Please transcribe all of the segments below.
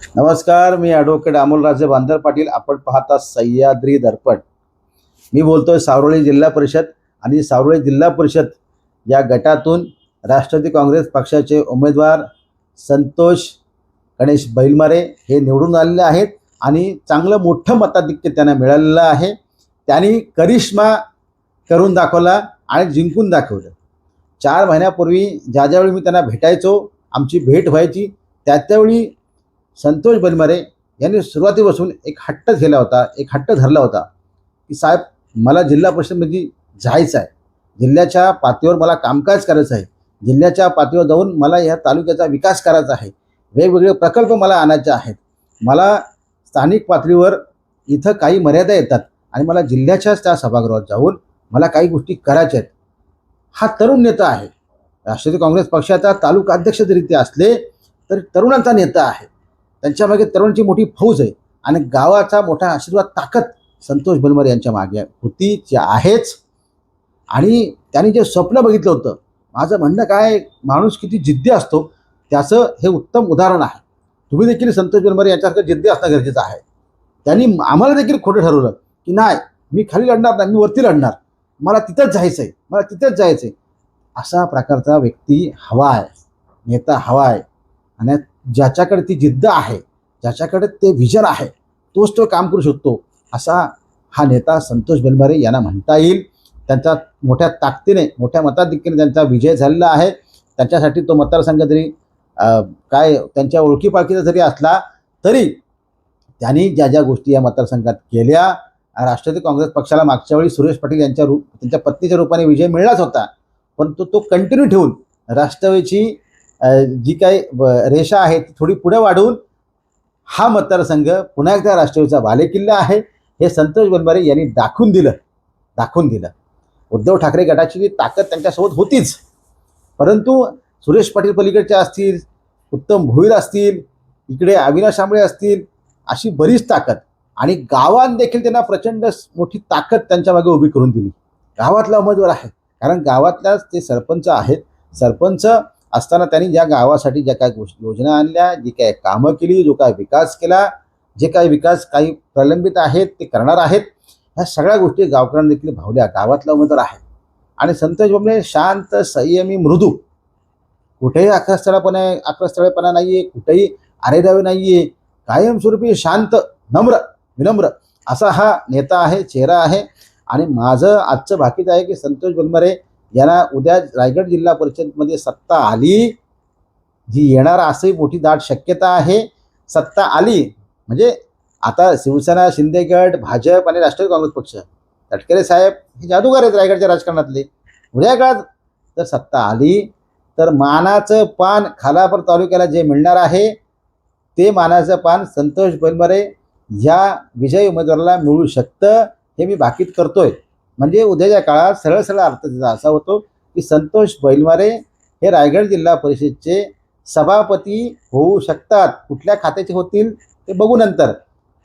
नमस्कार, मी ॲडव्होकेट अमोलराजे बांदर पाटील. आपण पाहता सह्याद्री दर्पण. मी बोलतोय सावरोळी जिल्हा परिषद आणि सावरोळी जिल्हा परिषद या गटातून राष्ट्रवादी काँग्रेस पक्षाचे उमेदवार संतोष गणेश बैलमारे हे निवडून आलेले आहेत आणि चांगलं मोठं मताधिक्य त्यांना मिळालेलं आहे. त्यांनी करिश्मा करून दाखवला आणि जिंकून दाखवलं. 4 महिन्यापूर्वी ज्यावेळी मी त्यांना भेटायचो, आमची भेट व्हायची, त्यावेळी संतोष बैलमारे यांनी सुरुवातीपासून एक हट्ट केला होता, एक हट्ट धरला होता की साहेब, मला जिल्हा परिषदमध्ये जायचं आहे, जिल्ह्याच्या पातळीवर मला कामकाज करायचं आहे, जिल्ह्याच्या पातळीवर जाऊन मला ह्या तालुक्याचा विकास करायचा आहे, वेगवेगळे प्रकल्प मला आणायचे आहेत, मला स्थानिक पातळीवर इथं काही मर्यादा येतात आणि मला जिल्ह्याच्याच त्या सभागृहात जाऊन मला काही गोष्टी करायच्या आहेत. हा तरुण नेता आहे. राष्ट्रवादी काँग्रेस पक्षाचा तालुका अध्यक्ष जरी ते असले तरी तरुणांचा नेता आहे. त्यांच्यामागे तरुणांची मोठी फौज आहे आणि गावाचा मोठा आशीर्वाद ताकद संतोष बैलमारे यांच्या मागे होती, जे आहेच. आणि त्यांनी जे स्वप्न बघितलं होतं, माझं म्हणणं काय, माणूस किती जिद्दी असतो त्याचं हे उत्तम उदाहरण आहे. तुम्ही देखील संतोष बैलमारे यांच्यासारखं जिद्दी असणं गरजेचं आहे. त्यांनी आम्हाला देखील खोटं ठरवलं की नाही, मी खाली लढणार नाही, मी वरती लढणार, मला तिथंच जायचं आहे, मला तिथंच जायचं आहे. असा प्रकारचा व्यक्ती हवा आहे, नेता हवा आहे. आणि ज्याच्याकडे ती जिद्द आहे, ज्याच्याकडे ते विजन आहे, तोच तो काम करू शकतो, असा हा नेता संतोष बैलमारे यांना म्हणता येईल. त्यांचा मोठ्या ताकदीने, मोठ्या मताधिक्याने त्यांचा विजय झालेला आहे. त्यांच्यासाठी तो मतदारसंघ जरी काय त्यांच्या ओळखीपाळखीचा जरी असला तरी त्यांनी ज्या ज्या गोष्टी या मतदारसंघात केल्या, राष्ट्रवादी काँग्रेस पक्षाला मागच्या वेळी सुरेश पाटील त्यांच्या पत्नीच्या रूपाने विजय मिळालाच होता, परंतु तो कंटिन्यू ठेवून राष्ट्रवादीची जी काही रेषा आहे ती थोडी पुढे वाढवून हा मतदारसंघ पुन्हा एकदा राष्ट्रवादीचा बालेकिल्ला आहे हे संतोष बैलमारे यांनी दाखवून दिलं. उद्धव ठाकरे गटाची जी ताकद त्यांच्यासोबत होतीच, परंतु सुरेश पाटील पलीकडचे असतील, उत्तम भोईर असतील, इकडे अविनाश आंबळे असतील, अशी बरीच ताकद, आणि गावात देखील त्यांना प्रचंड मोठी ताकद त्यांच्या मागे उभी करून दिली. गावातला उमेदवार आहे, कारण गावातल्याच ते सरपंच आहेत. सरपंच असताना त्यांनी ज्या गावासाठी ज्या काही गोष्टी योजना आणल्या, जी काही कामं केली, जो काही विकास केला, जे काही विकास काही प्रलंबित आहेत ते करणार आहेत, ह्या सगळ्या गोष्टी गावकऱ्यांना देखील भावल्या. गावातला उमेदवार आहे. आणि संतोष बैलमारे शांत, संयमी, मृदू, कुठेही आक्रस्थळेपणा नाहीये, कुठेही आरेरावे नाहीये, कायमस्वरूपी शांत, नम्र, विनम्र असा हा नेता आहे, चेहरा आहे. आणि माझं आजचं भाकीत आहे की संतोष बैलमारे यांना उद्या रायगड जिल्हा परिषदमध्ये सत्ता आली, जी येणार अशी मोठी दाट शक्यता आहे. सत्ता आली म्हणजे आता शिवसेना, शिंदेगड, भाजप आणि राष्ट्रवादी काँग्रेस पक्ष, तटकरे साहेब हे जादूगार आहेत रायगडच्या राजकारणातले. उद्या काळात जर सत्ता आली तर मानाचं पान खालापूर तालुक्याला जे मिळणार आहे ते मानाचं पान संतोष बैलमारे ह्या विजयी उमेदवाराला मिळू शकतं, हे मी भाकीत करतोय. म्हणजे उद्याच्या काळात सरळ सरळ अर्थ त्याचा असा होतो की संतोष बैलमारे हे रायगड जिल्हा परिषदचे सभापती होऊ शकतात. कुठल्या खात्याचे होतील ते बघू नंतर,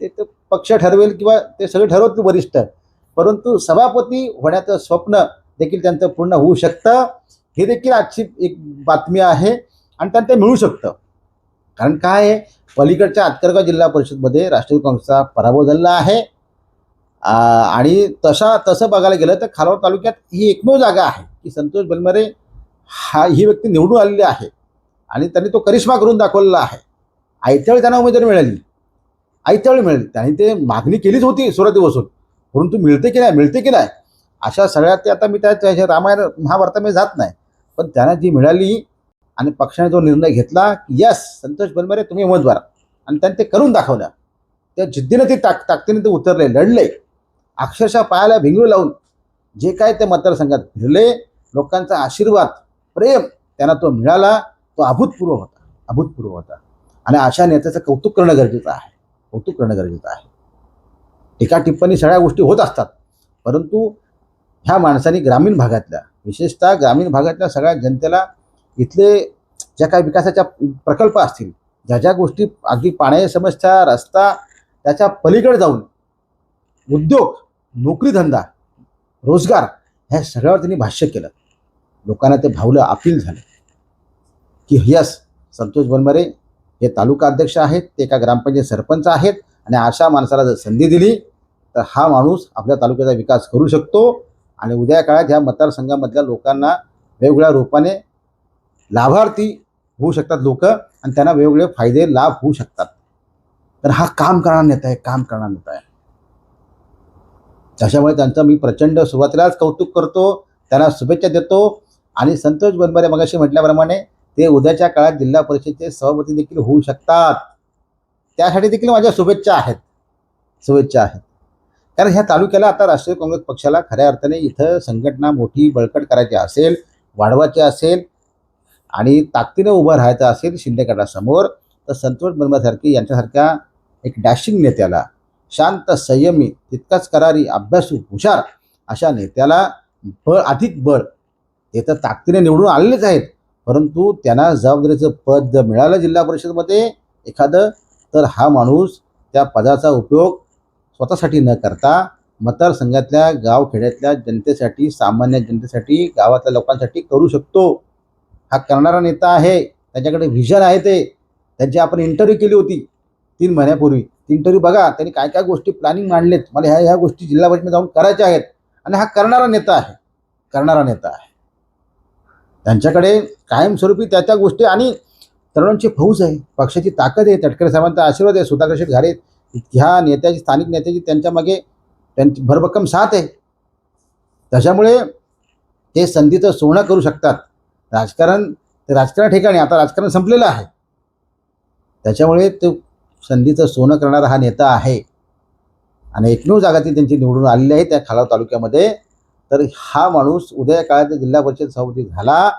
ते पक्ष ठरवेल किंवा ते सगळे ठरवतील वरिष्ठ, परंतु सभापती होण्याचं स्वप्न देखील त्यांचं पूर्ण होऊ शकतं. हे देखील आजची एक बातमी आहे आणि त्यांना ते मिळू शकतं. कारण काय आहे, पलीकडच्या आतकरगाव जिल्हा परिषदमध्ये राष्ट्रवादी काँग्रेसचा पराभव झालेला आहे. आणि तसं बघायला गेलं तर खालापूर तालुक्यात ही एकमेव जागा आहे की संतोष बैलमारे ही व्यक्ती निवडून आलेली आहे आणि त्यांनी तो करिश्मा करून दाखवलेला आहे. आयत्यावेळी त्यांना उमेदवारी मिळाली, आयत्यावेळी मिळाली. त्यांनी ते मागणी केलीच होती सुरुवातीपासून, परंतु मिळते की नाही अशा सगळ्या ते, आता मी त्या रामायण महाभारतामध्ये जात नाही, पण त्यांना जी मिळाली आणि पक्षाने जो निर्णय घेतला की यस संतोष बैलमारे तुम्ही उमेदवार, आणि त्यांनी ते करून दाखवलं. त्या जिद्दीने ते ताकदीने ते उतरले, लढले, अक्षरशः पायाला भिंगरू लावून जे काय ते मतदारसंघात फिरले. लोकांचा आशीर्वाद, प्रेम त्यांना तो मिळाला, तो अभूतपूर्व होता. आणि अशा नेत्याचं कौतुक करणं गरजेचं आहे. टीका टिप्पणी सगळ्या गोष्टी होत असतात, परंतु ह्या माणसांनी ग्रामीण भागातल्या, विशेषतः ग्रामीण भागातल्या सगळ्या जनतेला इथले ज्या काही विकासाच्या प्रकल्प असतील, ज्या ज्या गोष्टी अगदी पाण्याची समस्या, रस्ता, त्याच्या पलीकडे जाऊन उद्योग, नोकरीधंदा, रोजगार, ह्या सगळ्यावर त्यांनी भाष्य केलं. लोकांना ते भावलं, अपील झालं की यस संतोष बैलमारे हे तालुका अध्यक्ष आहेत, ते एका ग्रामपंचायत सरपंच आहेत आणि अशा माणसाला जर संधी दिली तर हा माणूस आपल्या तालुक्याचा विकास करू शकतो आणि उद्या काळात ह्या मतदारसंघामधल्या लोकांना वेगवेगळ्या रूपाने लाभार्थी होऊ शकतात लोक आणि त्यांना वेगवेगळे फायदे लाभ होऊ शकतात. तर हा काम करणारा नेता आहे, काम करणारा नेता आहे. त्याच्यामुळे त्यांचं मी प्रचंड सुरुवातीलाच कौतुक करतो, त्यांना शुभेच्छा देतो. आणि संतोष बनबरे मगाशी म्हटल्याप्रमाणे ते उद्याच्या काळात जिल्हा परिषदेचे सभापती देखील होऊ शकतात. त्यासाठी देखील माझ्या शुभेच्छा आहेत, शुभेच्छा आहेत. कारण ह्या तालुक्याला आता राष्ट्रीय काँग्रेस पक्षाला खऱ्या अर्थाने इथं संघटना मोठी बळकट करायची असेल, वाढवायची असेल आणि ताकदीने उभं राहायचं असेल शिंदे गटासमोर, तर संतोष बनबरेसारखी यांच्यासारख्या एक डॅशिंग नेत्याला, शांत संयमी तितकाच करारी अभ्यासू हुशार अशा नेत्याला अधिक बळ. ते तर ताकदीने निवडून आलेलेच आहेत, परंतु त्यांना जबाबदारीचं पद जर मिळालं जिल्हा परिषदेमध्ये एखादं, तर हा माणूस त्या पदाचा उपयोग स्वतःसाठी न करता मतदारसंघातल्या गावखेड्यातल्या जनतेसाठी, सामान्य जनतेसाठी, गावातल्या लोकांसाठी करू शकतो. हा करणारा नेता आहे. त्याच्याकडे व्हिजन आहे. त्यांची आपण इंटरव्ह्यू केली होती 3 महिन्यापूर्वी. इंटरव्ह्यू बघा, त्यांनी काय काय गोष्टी प्लॅनिंग मांडलेत. मला ह्या गोष्टी जिल्हा परिषदेमध्ये जाऊन करायच्या आहेत आणि हा करणारा नेता आहे, करणारा नेता आहे. त्यांच्याकडे कायमस्वरूपी त्या गोष्टी आणि तरुणांची फौज आहे, पक्षाची ताकद आहे, तटकरे साहेबांचा आशीर्वाद आहे, सुधाकर शेठ घारे ह्या नेत्याची, स्थानिक नेत्याची त्यांच्या मागे त्यांची भरभक्कम साथ आहे. त्याच्यामुळे ते संधीचं सोनं करू शकतात. राजकारण ठिकाणी आता राजकारण संपलेलं आहे. त्याच्यामुळे तो संधीचं सोनं करणारा हा नेता आहे आणि 91 जागातील त्यांची निवडून आलेली आहे त्या खालाव तालुक्यामध्ये. तर हा माणूस उद्या काळात जिल्हा परिषद सभापती झाला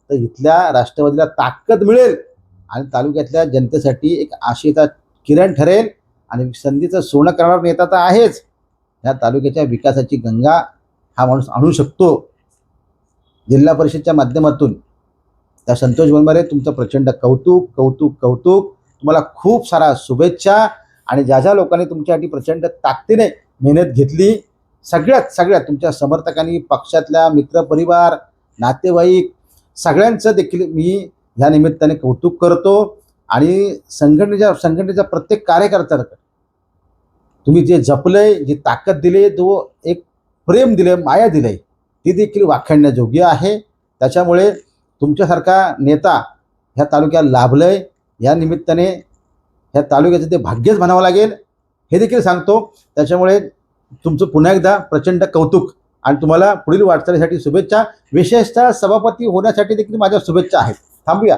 तर इथल्या राष्ट्रवादीला ताकद मिळेल आणि तालुक्यातल्या जनतेसाठी एक आशेचा किरण ठरेल आणि संधीचं सोनं करणारा नेता तर आहेच. या तालुक्याच्या विकासाची गंगा हा माणूस आणू शकतो जिल्हा परिषदच्या माध्यमातून. त्या संतोष बनबरे तुमचं प्रचंड कौतुक कौतुक कौतुक. तुम्हाला खूप सारा शुभेच्छा. आणि ज्या ज्या लोकांनी तुमच्यासाठी प्रचंड ताकदीने मेहनत घेतली, सगळ्यात तुमच्या समर्थकांनी, पक्षातल्या मित्रपरिवार, नातेवाईक सगळ्यांचं देखील मी ह्या निमित्ताने कौतुक करतो. आणि संघटनेच्या प्रत्येक कार्यकर्त्याला तुम्ही जे जपलंय, जी ताकद दिली, जो एक प्रेम दिलं, माया दिलंय, ती देखील वाखाणण्याजोग्य आहे. त्याच्यामुळे तुमच्यासारखा नेता ह्या तालुक्याला लाभलंय. या निमित्ताने ह्या तालुक्याचं ते भाग्यच म्हणावं लागेल हे देखील सांगतो. त्याच्यामुळे तुमचं पुन्हा एकदा प्रचंड कौतुक आणि तुम्हाला पुढील वाटचालीसाठी शुभेच्छा. विशेषतः सभापती होण्यासाठी देखील माझ्या शुभेच्छा आहेत. थांबूया.